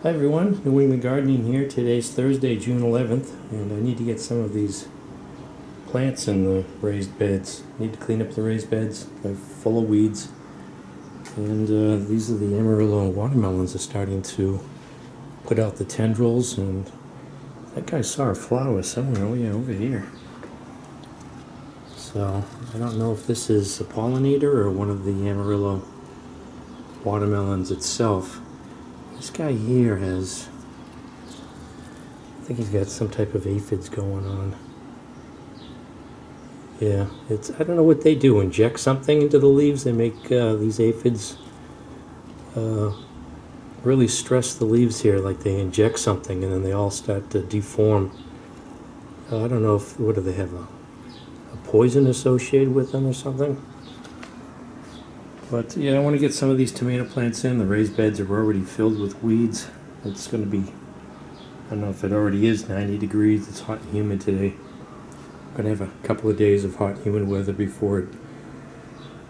Hi everyone, New England Gardening here. Today's Thursday, June 11th, and I need to get some of these plants in the raised beds. Need to clean up the raised beds. They're full of weeds. And these are the Amarillo watermelons are starting to put out the tendrils, and that guy saw a flower somewhere. Oh yeah, over here. So I don't know if this is a pollinator or one of the Amarillo watermelons itself. This guy here has, I think he's got some type of aphids going on. Yeah, I don't know what they do, inject something into the leaves. They make these aphids really stress the leaves here, like they inject something and then they all start to deform. I don't know if, what do they have, a poison associated with them or something? But yeah, I want to get some of these tomato plants in. The raised beds are already filled with weeds. It's going to be, I don't know if it already is 90 degrees. It's hot and humid today. I'm going to have a couple of days of hot, humid weather before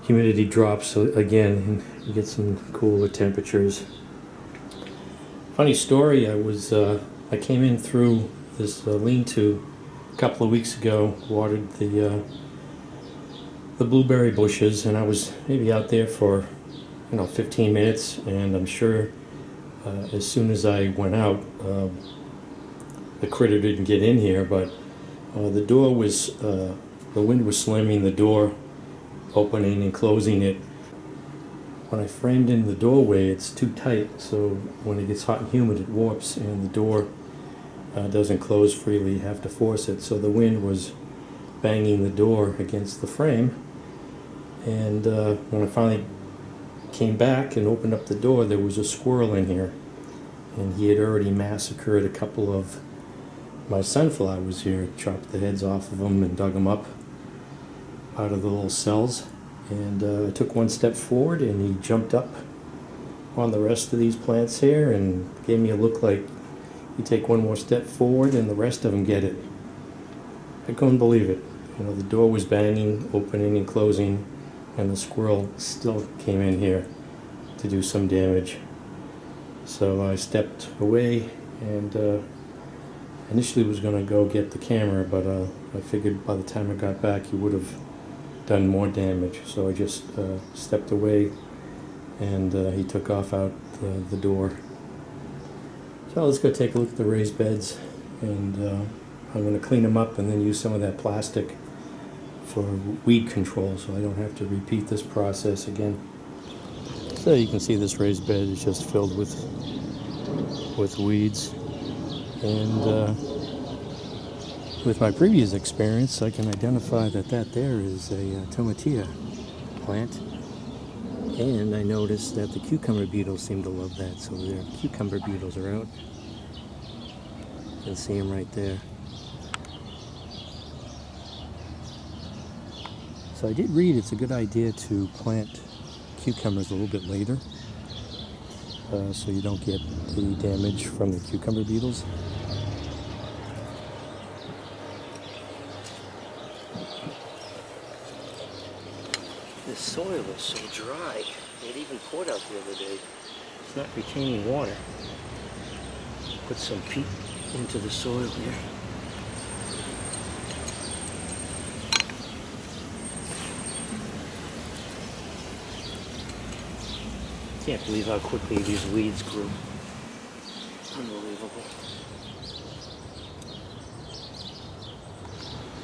humidity drops again and you get some cooler temperatures. Funny story, I came in through this lean-to a couple of weeks ago, watered the blueberry bushes, and I was maybe out there for 15 minutes, and I'm sure as soon as I went out, the critter didn't get in here, but the door was, the wind was slamming the door, opening and closing it. When I framed in the doorway, it's too tight, so when it gets hot and humid it warps and the door doesn't close freely. You have to force it, so the wind was banging the door against the frame. And when I finally came back and opened up the door, there was a squirrel in here, and he had already massacred a couple of my sunflowers here, chopped the heads off of them and dug them up out of the little cells. And I took one step forward and he jumped up on the rest of these plants here and gave me a look like you take one more step forward and the rest of them get it. I couldn't believe it. The door was banging, opening and closing, and the squirrel still came in here to do some damage. So I stepped away and initially was going to go get the camera, but I figured by the time I got back he would have done more damage. So I just stepped away and he took off out the door. So let's go take a look at the raised beds, and I'm going to clean them up and then use some of that plastic for weed control so I don't have to repeat this process again. So you can see this raised bed is just filled with weeds, and with my previous experience I can identify that there is a tomatillo plant, and I noticed that the cucumber beetles seem to love that, so their cucumber beetles are out. You can see them right there. So I did read it's a good idea to plant cucumbers a little bit later, so you don't get the damage from the cucumber beetles. This soil is so dry. It even poured out the other day. It's not retaining water. Put some peat into the soil here. Can't believe how quickly these weeds grew. Unbelievable.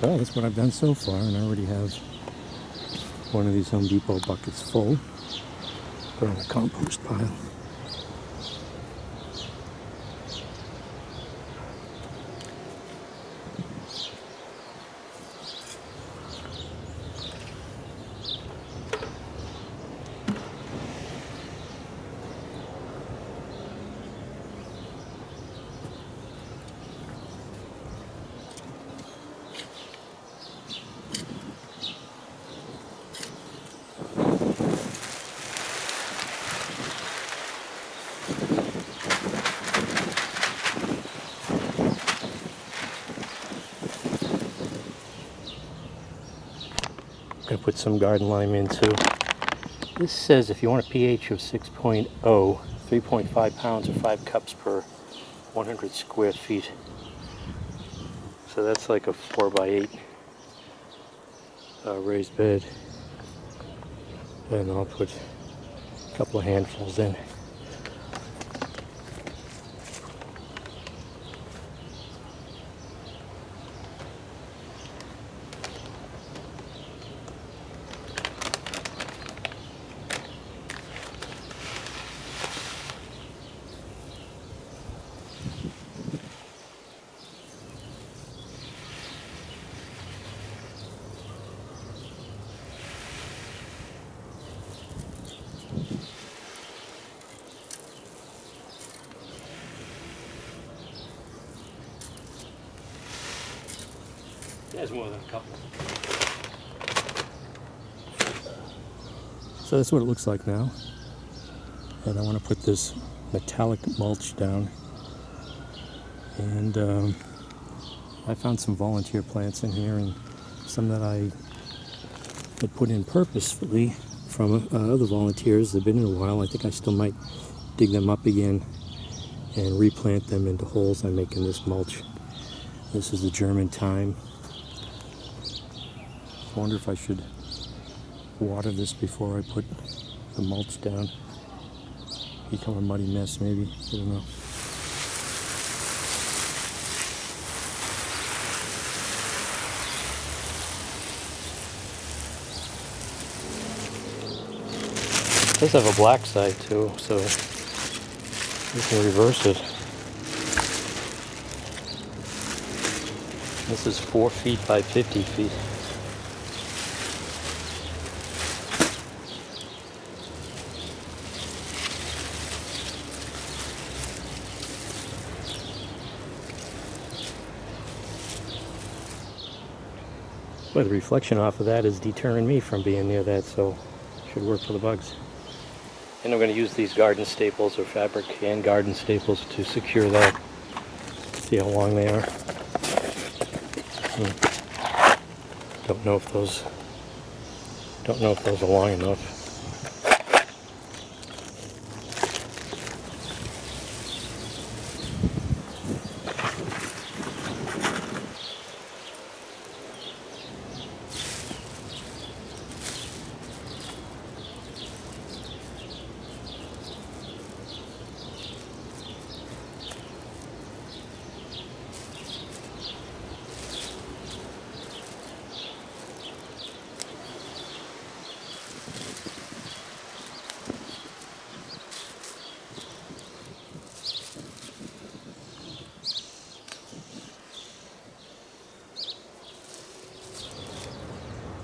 Well, that's what I've done so far, and I already have one of these Home Depot buckets full. Put on a compost pile. I'm going to put some garden lime in too. This says if you want a pH of 6.0, 3.5 pounds or 5 cups per 100 square feet. So that's like a 4 by 8 raised bed. And I'll put a couple of handfuls in. There's more than a couple. So that's what it looks like now. And I want to put this metallic mulch down. And I found some volunteer plants in here and some that I had put in purposefully from other volunteers. They've been in a while. I think I still might dig them up again and replant them into holes I'm making this mulch. This is the German thyme. I wonder if I should water this before I put the mulch down. Become a muddy mess maybe, I don't know. It does have a black side too, so you can reverse it. This is 4 feet by 50 feet. But the reflection off of that is deterring me from being near that, so it should work for the bugs. And I'm going to use these garden staples or fabric and garden staples to secure that. See how long they are. Don't know if those are long enough.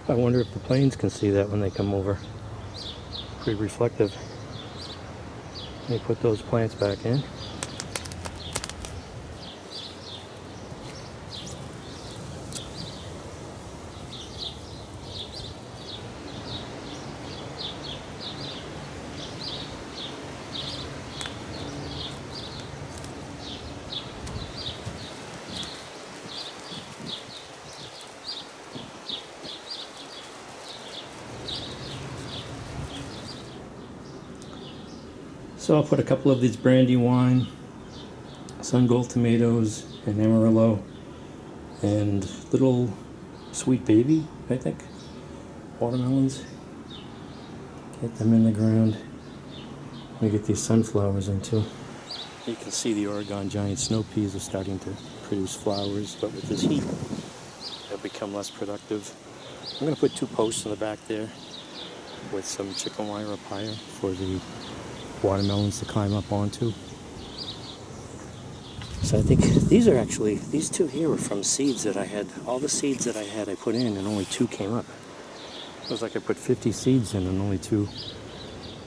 I wonder if the planes can see that when they come over. Pretty reflective. Let me put those plants back in. So I'll put a couple of these Brandywine, Sun Gold tomatoes, and Amarillo, and little Sweet Baby, I think, watermelons. Get them in the ground. We get these sunflowers in too. You can see the Oregon giant snow peas are starting to produce flowers, but with this heat, they'll become less productive. I'm going to put 2 posts in the back there with some chicken wire up higher for the watermelons to climb up onto. So I think these are actually, these 2 here were from seeds that I had. All the seeds that I had I put in and only 2 came up. It was like I put 50 seeds in and only 2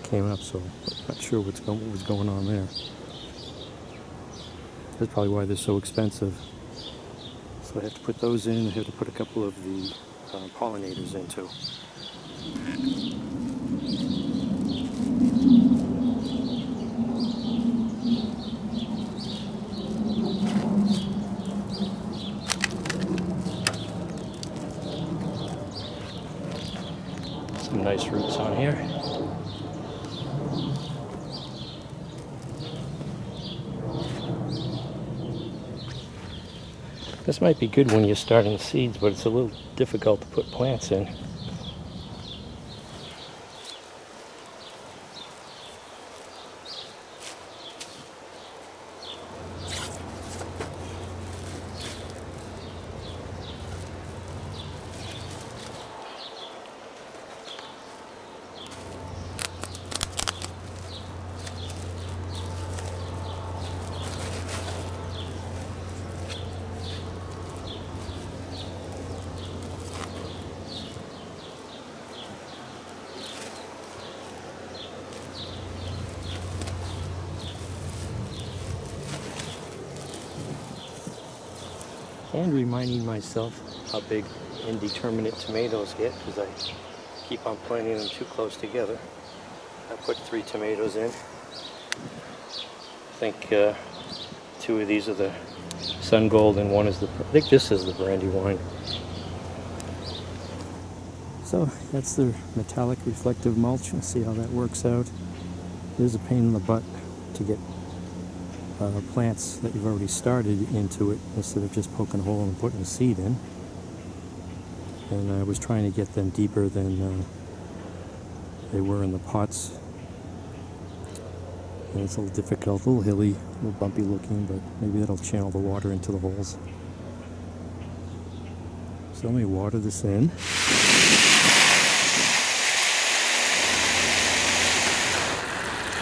came up, so I'm not sure what was going on there. That's probably why they're so expensive. So I have to put those in. I have to put a couple of the pollinators in too. Some nice roots on here. This might be good when you're starting seeds, but it's a little difficult to put plants in. And reminding myself how big indeterminate tomatoes get, because I keep on planting them too close together. I put 3 tomatoes in. I think 2 of these are the sun gold and one is I think this is the brandywine. So that's the metallic reflective mulch. Let's see how that works out. It is a pain in the butt to get plants that you've already started into it instead of just poking a hole and putting a seed in. And I was trying to get them deeper than they were in the pots. And it's a little difficult, a little hilly, a little bumpy looking, but maybe that'll channel the water into the holes. So let me water this in.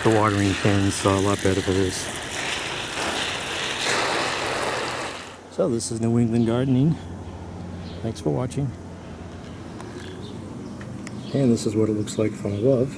The watering can's a lot better for this. So this is New England Gardening. Thanks for watching. And this is what it looks like from above.